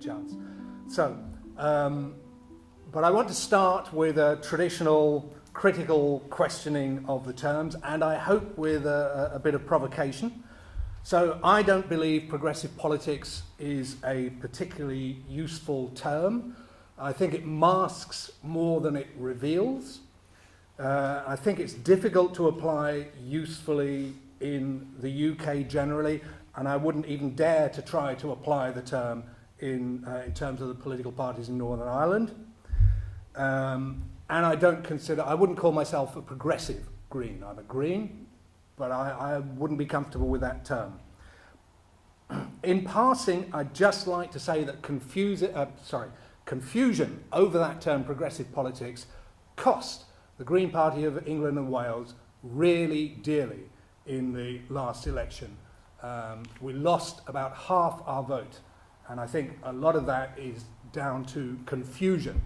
chance. So, but I want to start with a traditional critical questioning of the terms, and I hope with a bit of provocation. So I don't believe progressive politics is a particularly useful term. I think it masks more than it reveals. I think it's difficult to apply usefully in the UK generally, and I wouldn't even dare to try to apply the term in terms of the political parties in Northern Ireland. And I wouldn't call myself a progressive Green. I'm a Green, but I wouldn't be comfortable with that term. In passing, I'd just like to say that confusion over that term progressive politics cost the Green Party of England and Wales really dearly in the last election. We lost about half our vote, and I think a lot of that is down to confusion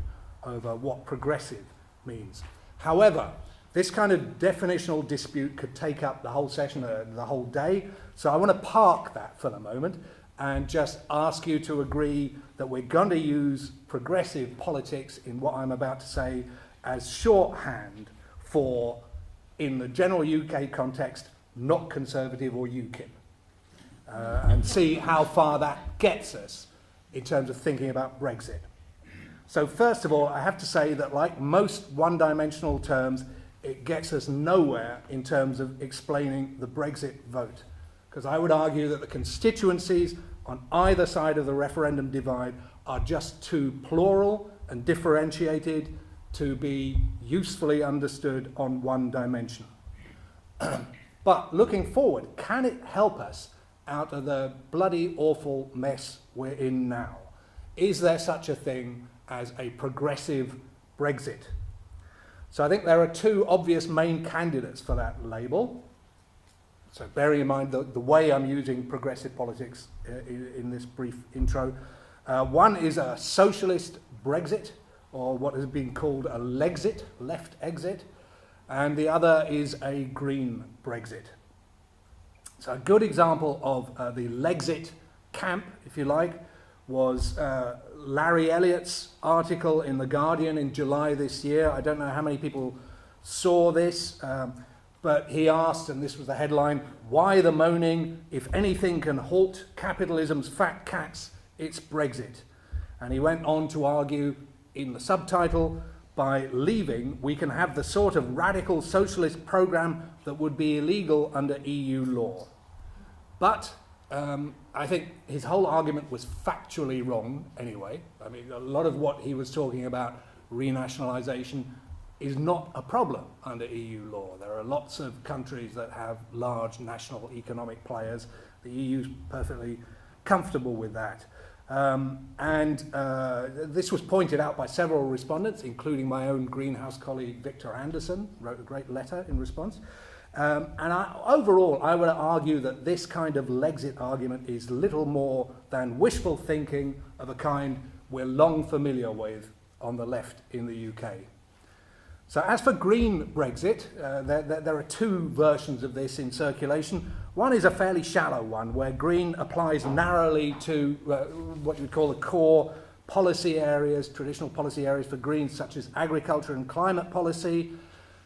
over what progressive means. However, this kind of definitional dispute could take up the whole session, the whole day, so I want to park that for the moment and just ask you to agree that we're going to use progressive politics in what I'm about to say as shorthand for, in the general UK context, not Conservative or UKIP, and see how far that gets us in terms of thinking about Brexit. So first of all, I have to say that like most one-dimensional terms, it gets us nowhere in terms of explaining the Brexit vote, because I would argue that the constituencies on either side of the referendum divide are just too plural and differentiated to be usefully understood on one dimension. But looking forward, can it help us out of the bloody awful mess we're in now? Is there such a thing as a progressive Brexit? So I think there are two obvious main candidates for that label. So bearing in mind the way I'm using progressive politics in this brief intro. One is a socialist Brexit, or what has been called a Lexit, left exit, and the other is a green Brexit. So a good example of the Lexit camp, if you like, was Larry Elliott's article in The Guardian in July this year. I don't know how many people saw this, but he asked, and this was the headline, "Why the moaning? If anything can halt capitalism's fat cats, it's Brexit." And he went on to argue in the subtitle, "By leaving, we can have the sort of radical socialist program that would be illegal under EU law." But I think his whole argument was factually wrong anyway. I mean, a lot of what he was talking about, renationalisation, is not a problem under EU law. There are lots of countries that have large national economic players. The EU's perfectly comfortable with that. This was pointed out by several respondents, including my own Greenhouse colleague Victor Anderson, wrote a great letter in response. Overall, I would argue that this kind of Lexit argument is little more than wishful thinking of a kind we're long familiar with on the left in the UK. So as for green Brexit, there are two versions of this in circulation. One is a fairly shallow one, where green applies narrowly to what you would call the core policy areas, traditional policy areas for Greens, such as agriculture and climate policy.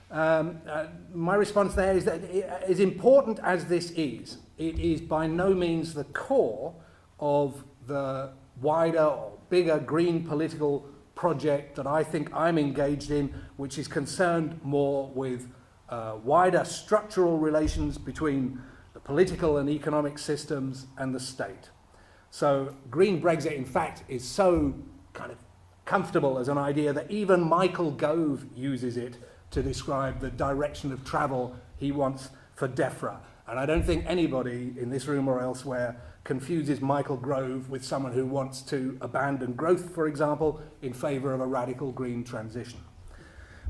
My response there is that as important as this is, it is by no means the core of the wider or bigger green political project that I think I'm engaged in, which is concerned more with wider structural relations between the political and economic systems and the state. So green Brexit, in fact, is so kind of comfortable as an idea that even Michael Gove uses it to describe the direction of travel he wants for DEFRA. And I don't think anybody in this room or elsewhere confuses Michael Gove with someone who wants to abandon growth, for example, in favour of a radical green transition.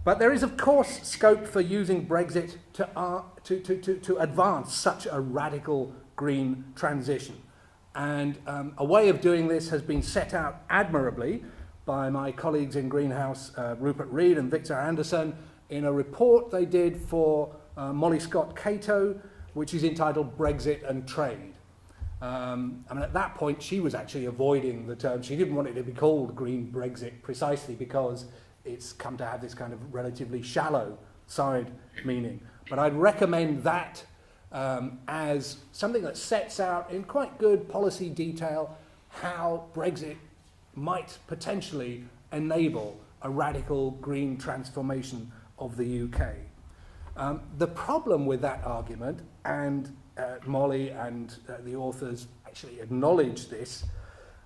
But there is, of course, scope for using Brexit to advance such a radical green transition. And a way of doing this has been set out admirably by my colleagues in Greenhouse, Rupert Reed and Victor Anderson, in a report they did for Molly Scott Cato, which is entitled Brexit and Trade. I mean, at that point, she was actually avoiding the term. She didn't want it to be called Green Brexit precisely because it's come to have this kind of relatively shallow side meaning. But I'd recommend that as something that sets out in quite good policy detail how Brexit might potentially enable a radical green transformation of the UK. The problem with that argument, and Molly and the authors actually acknowledge this,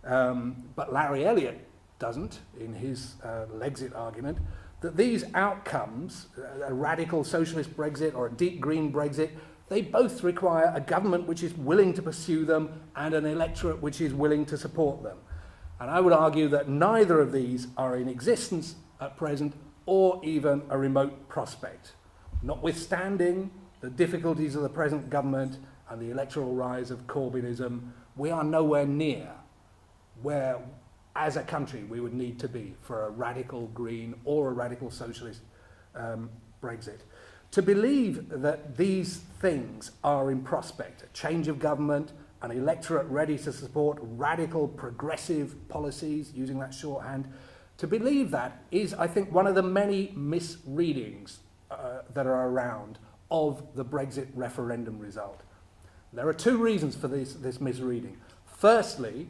but Larry Elliott doesn't in his Lexit argument, that these outcomes, a radical socialist Brexit or a deep green Brexit, they both require a government which is willing to pursue them and an electorate which is willing to support them. And I would argue that neither of these are in existence at present or even a remote prospect. Notwithstanding the difficulties of the present government and the electoral rise of Corbynism, we are nowhere near where, as a country, we would need to be for a radical green or a radical socialist Brexit. To believe that these things are in prospect, a change of government, an electorate ready to support radical progressive policies, using that shorthand, to believe that is, I think, one of the many misreadings that are around of the Brexit referendum result. There are two reasons for this misreading. Firstly,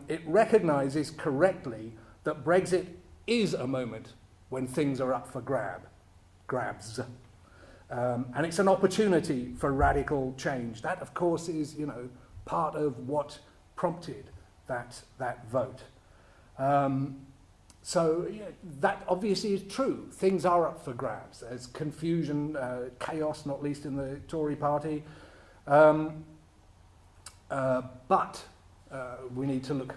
it recognises correctly that Brexit is a moment when things are up for grabs. And it's an opportunity for radical change. That, of course, is, part of what prompted that vote. So that obviously is true. Things are up for grabs. There's confusion, chaos, not least in the Tory party. But we need to look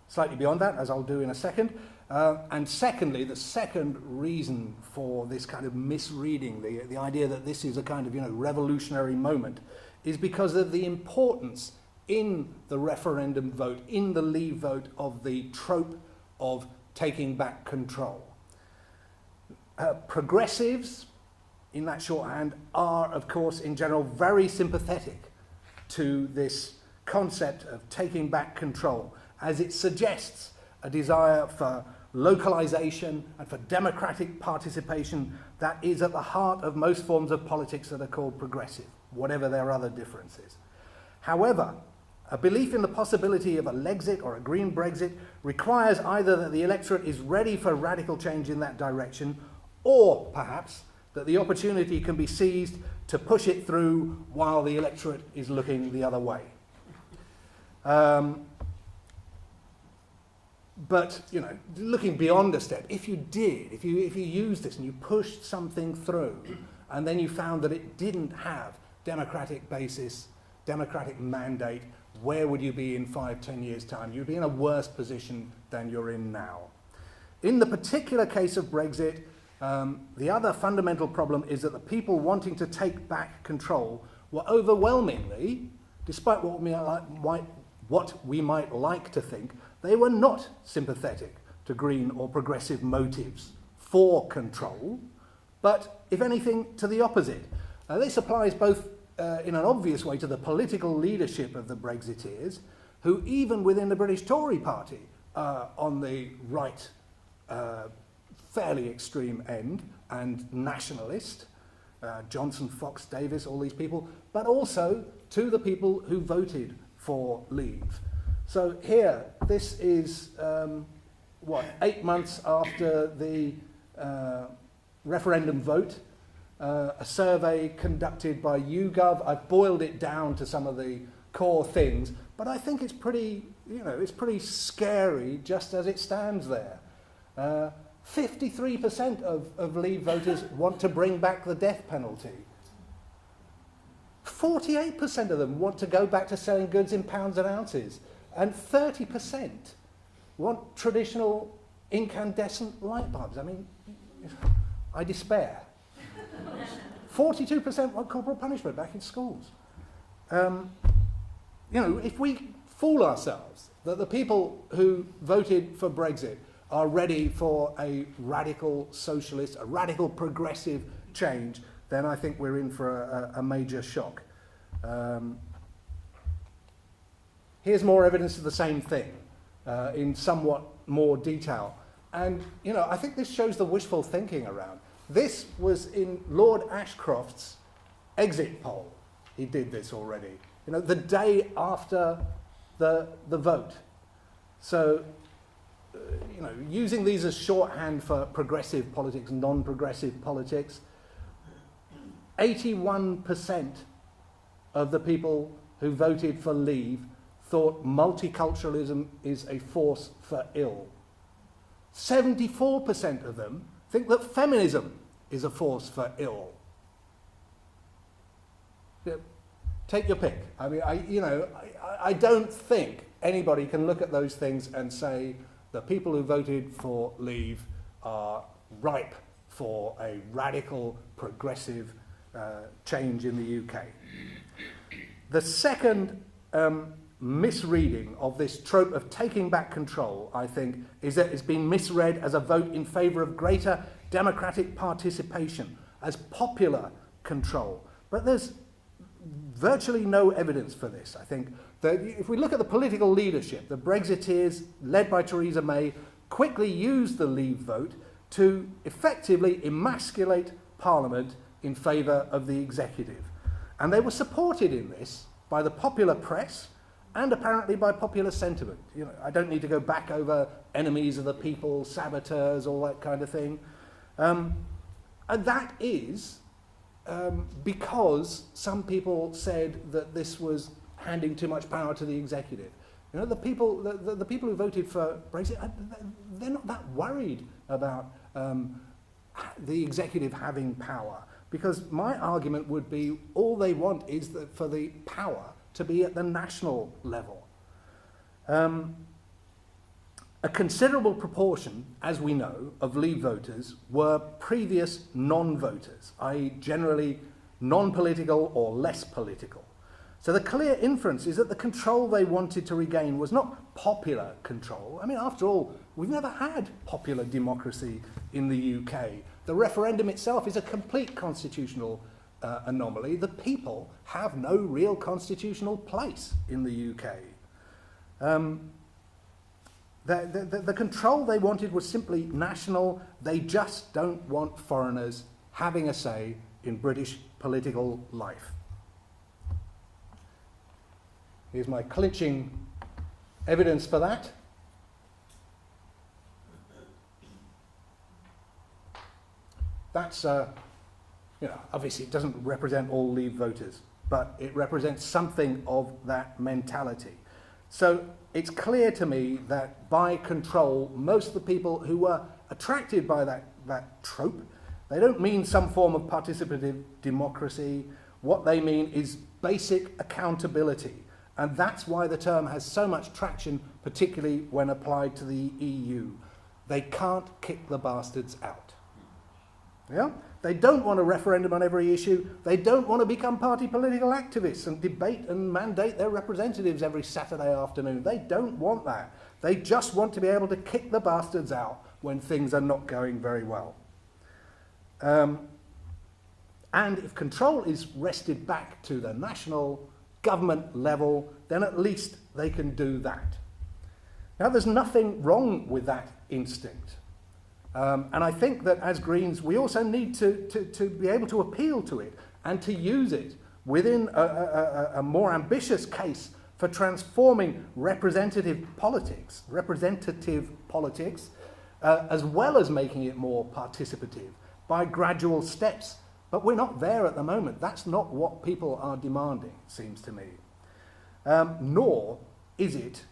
slightly beyond that, as I'll do in a second. And secondly, the second reason for this kind of misreading, the idea that this is a kind of revolutionary moment, is because of the importance in the referendum vote, in the Leave vote, of the trope of taking back control. Progressives, in that shorthand, are, of course, in general, very sympathetic to this concept of taking back control, as it suggests a desire for localization and for democratic participation that is at the heart of most forms of politics that are called progressive, whatever their other differences. However, a belief in the possibility of a Lexit or a Green Brexit requires either that the electorate is ready for radical change in that direction, or perhaps that the opportunity can be seized to push it through while the electorate is looking the other way. But, looking beyond a step, if you used this and you pushed something through, and then you found that it didn't have democratic basis, democratic mandate, where would you be in 5-10 years' time? You'd be in a worse position than you're in now. In the particular case of Brexit, the other fundamental problem is that the people wanting to take back control were overwhelmingly, despite what we might like to think, they were not sympathetic to green or progressive motives for control, but, if anything, to the opposite. This applies both in an obvious way to the political leadership of the Brexiteers, who even within the British Tory party are on the right, fairly extreme end, and nationalist, Johnson, Fox, Davis, all these people, but also to the people who voted for Leave. So here, this is, 8 months after the referendum vote, a survey conducted by YouGov. I've boiled it down to some of the core things, but I think it's pretty, it's pretty scary just as it stands there. 53% of Leave voters want to bring back the death penalty. 48% of them want to go back to selling goods in pounds and ounces. And 30% want traditional incandescent light bulbs. I mean, I despair. 42% want corporal punishment back in schools. If we fool ourselves that the people who voted for Brexit are ready for a radical socialist, a radical progressive change, then I think we're in for a major shock. Here's more evidence of the same thing in somewhat more detail. And, you know, I think this shows the wishful thinking around. This was in Lord Ashcroft's exit poll. He did this already, you know, the day after the vote. So, you know, using these as shorthand for progressive politics, non-progressive politics, 81% of the people who voted for Leave thought multiculturalism is a force for ill. 74% of them think that feminism is a force for ill. Take your pick. I mean, I don't think anybody can look at those things and say the people who voted for Leave are ripe for a radical, progressive change in the UK. The second misreading of this trope of taking back control, I think, is that it's been misread as a vote in favour of greater democratic participation, as popular control. But there's virtually no evidence for this. I think that if we look at the political leadership, the Brexiteers, led by Theresa May, quickly used the Leave vote to effectively emasculate Parliament in favour of the executive. And they were supported in this by the popular press and apparently by popular sentiment. You know, I don't need to go back over enemies of the people, saboteurs, all that kind of thing. And that is because some people said that this was handing too much power to the executive. You know, the people who voted for Brexit, they're not that worried about the executive having power, because my argument would be all they want is for the power to be at the national level. A considerable proportion, as we know, of Leave voters were previous non-voters, i.e. generally non-political or less political. So the clear inference is that the control they wanted to regain was not popular control. I mean, after all, we've never had popular democracy in the UK. The referendum itself is a complete constitutional anomaly. The people have no real constitutional place in the UK. The control they wanted was simply national. They just don't want foreigners having a say in British political life. Here's my clinching evidence for that. That's, obviously it doesn't represent all Leave voters, but it represents something of that mentality. So it's clear to me that by control, most of the people who were attracted by that trope, they don't mean some form of participative democracy. What they mean is basic accountability. And that's why the term has so much traction, particularly when applied to the EU. They can't kick the bastards out. Yeah? They don't want a referendum on every issue. They don't want to become party political activists and debate and mandate their representatives every Saturday afternoon. They don't want that. They just want to be able to kick the bastards out when things are not going very well. And if control is wrested back to the national government level, then at least they can do that. Now, there's nothing wrong with that instinct. And I think that as Greens, we also need to be able to appeal to it and to use it within a more ambitious case for transforming representative politics, as well as making it more participative by gradual steps. But we're not there at the moment. That's not what people are demanding, it seems to me. Nor is it,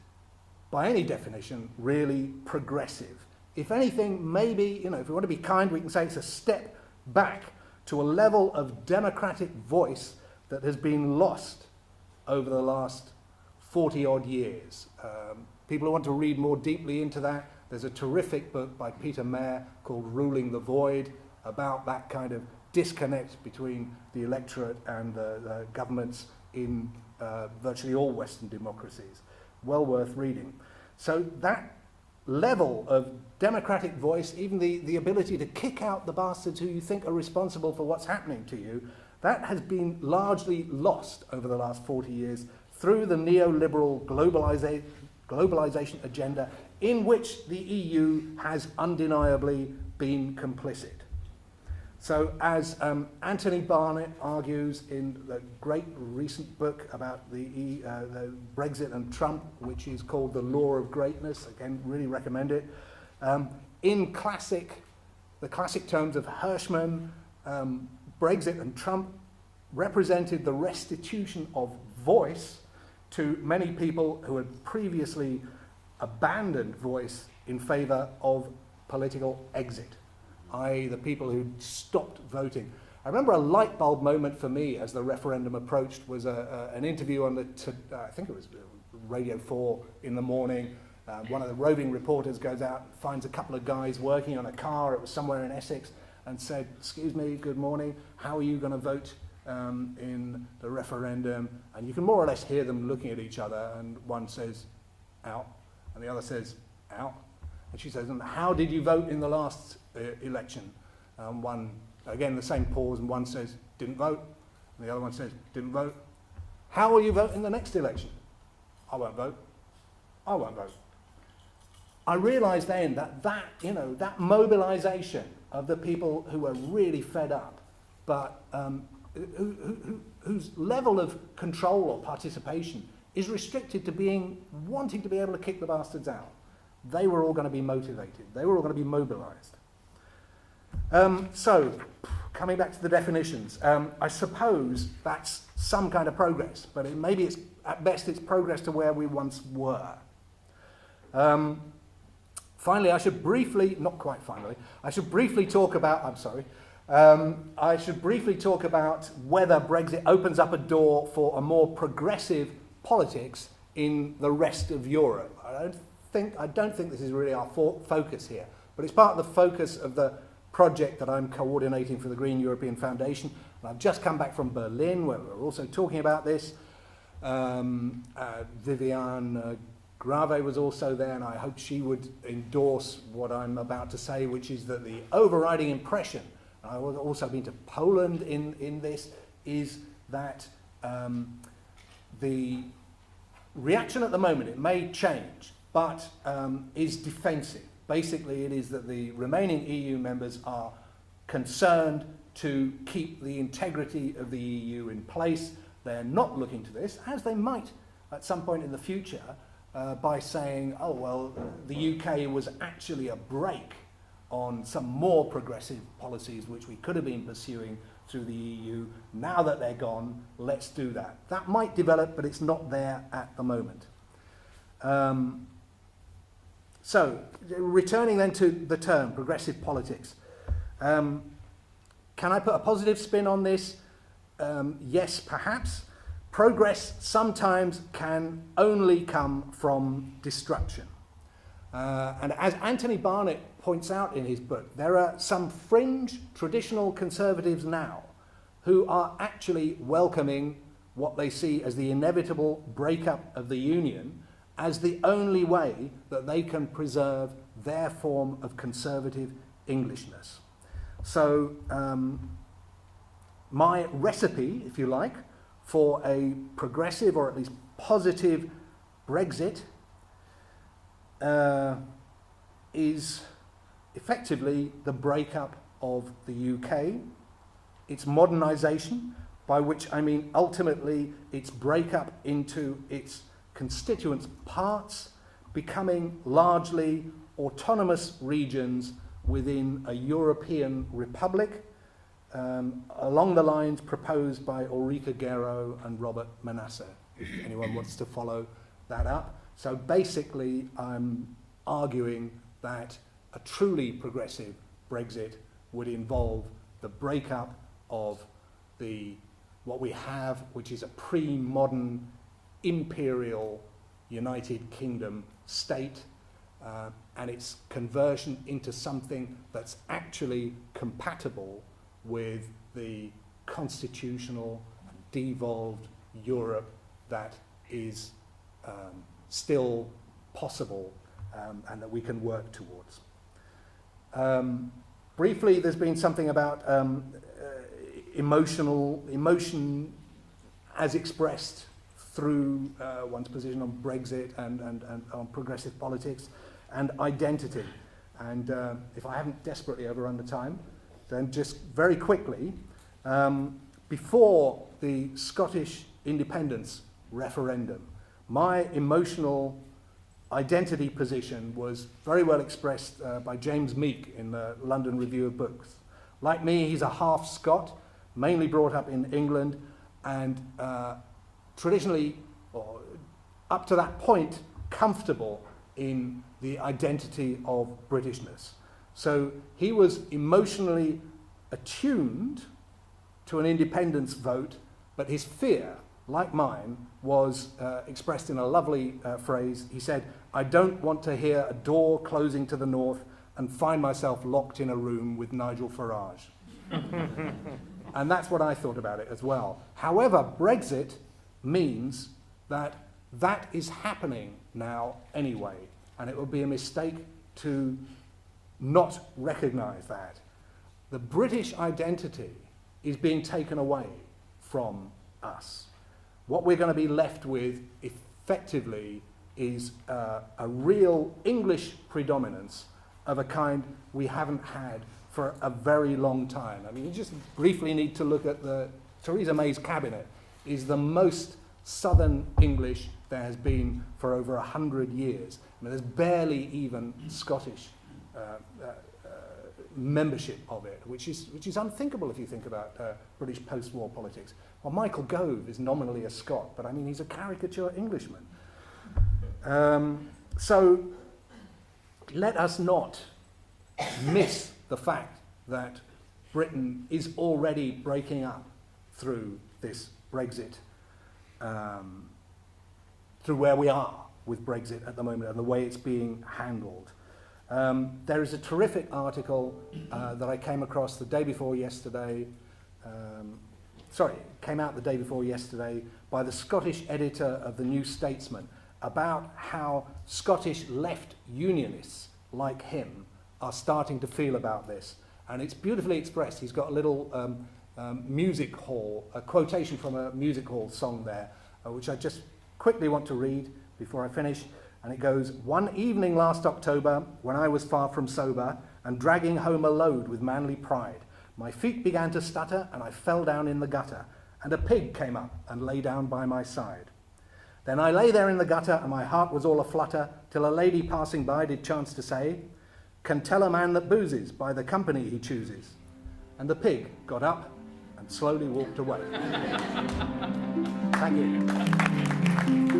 by any definition, really progressive. If anything, maybe, if we want to be kind, we can say it's a step back to a level of democratic voice that has been lost over the last 40-odd years. People who want to read more deeply into that, there's a terrific book by Peter Mayer called Ruling the Void about that kind of disconnect between the electorate and the governments in virtually all Western democracies. Well worth reading. So that level of democratic voice, even the ability to kick out the bastards who you think are responsible for what's happening to you, that has been largely lost over the last 40 years through the neoliberal globalization agenda in which the EU has undeniably been complicit. So as Anthony Barnett argues in the great recent book about the Brexit and Trump, which is called The Law of Greatness, again, really recommend it, in the classic terms of Hirschman, Brexit and Trump represented the restitution of voice to many people who had previously abandoned voice in favour of political exit, i.e. the people who stopped voting. I remember a light bulb moment for me as the referendum approached was an interview on I think it was Radio 4 in the morning. One of the roving reporters goes out, finds a couple of guys working on a car, it was somewhere in Essex, and said, "Excuse me, good morning, how are you going to vote in the referendum?" And you can more or less hear them looking at each other, and one says, "Out," and the other says, "Out." And she says, "And how did you vote in the last election?" One, again, the same pause, and one says, "Didn't vote," and the other one says, "Didn't vote." "How will you vote in the next election?" "I won't vote. I won't vote." I realised then that mobilisation of the people who are really fed up, but whose level of control or participation is restricted to wanting to be able to kick the bastards out. They were all going to be motivated. They were all going to be mobilised. So, coming back to the definitions, I suppose that's some kind of progress, but at best it's progress to where we once were. Finally, I should briefly talk about whether Brexit opens up a door for a more progressive politics in the rest of Europe. I don't think this is really our focus here, but it's part of the focus of the project that I'm coordinating for the Green European Foundation. And I've just come back from Berlin, where we're also talking about this. Viviane Grave was also there, and I hope she would endorse what I'm about to say, which is that the overriding impression, and I've also been to Poland in this, is that the reaction at the moment, it may change, but is defensive. Basically, it is that the remaining EU members are concerned to keep the integrity of the EU in place. They're not looking to this, as they might at some point in the future, by saying, oh, well, the UK was actually a break on some more progressive policies which we could have been pursuing through the EU. Now that they're gone, let's do that. That might develop, but it's not there at the moment. So, returning then to the term, progressive politics. Can I put a positive spin on this? Yes, perhaps. Progress sometimes can only come from destruction. And as Anthony Barnett points out in his book, there are some fringe traditional conservatives now who are actually welcoming what they see as the inevitable breakup of the Union as the only way that they can preserve their form of conservative Englishness. So my recipe, if you like, for a progressive or at least positive Brexit is effectively the breakup of the UK, its modernisation, by which I mean ultimately its breakup into its constituent parts, becoming largely autonomous regions within a European republic, along the lines proposed by Ulrike Gero and Robert Manasseh, if anyone wants to follow that up. So basically, I'm arguing that a truly progressive Brexit would involve the breakup of what we have, which is a pre-modern imperial United Kingdom state, and its conversion into something that's actually compatible with the constitutional, devolved Europe that is still possible and that we can work towards. Briefly, there's been something about emotion as expressed through one's position on Brexit and on progressive politics and identity. And if I haven't desperately overrun the time, then just very quickly, before the Scottish independence referendum, my emotional identity position was very well expressed by James Meek in the London Review of Books. Like me, he's a half Scot, mainly brought up in England, and traditionally, or up to that point, comfortable in the identity of Britishness. So he was emotionally attuned to an independence vote, but his fear, like mine, was expressed in a lovely phrase. He said, "I don't want to hear a door closing to the north and find myself locked in a room with Nigel Farage." And that's what I thought about it as well. However, Brexit means that that is happening now anyway, and it would be a mistake to not recognise that. The British identity is being taken away from us. What we're going to be left with effectively is a real English predominance of a kind we haven't had for a very long time. I mean, you just briefly need to look at Theresa May's cabinet is the most Southern English there has been for over 100 years. I mean, there's barely even Scottish membership of it, which is unthinkable if you think about British post-war politics. Well, Michael Gove is nominally a Scot, but I mean, he's a caricature Englishman. So let us not miss the fact that Britain is already breaking up through this Brexit, through where we are with Brexit at the moment and the way it's being handled. There is a terrific article that I came across the day before yesterday, came out the day before yesterday by the Scottish editor of the New Statesman about how Scottish left unionists like him are starting to feel about this. And it's beautifully expressed. He's got a little music hall, a quotation from a music hall song there, which I just quickly want to read before I finish. And it goes, "One evening last October, when I was far from sober and dragging home a load with manly pride, my feet began to stutter and I fell down in the gutter, and a pig came up and lay down by my side. Then I lay there in the gutter and my heart was all a-flutter, till a lady passing by did chance to say, 'Can tell a man that boozes by the company he chooses.' And the pig got up and slowly walked away." Thank you.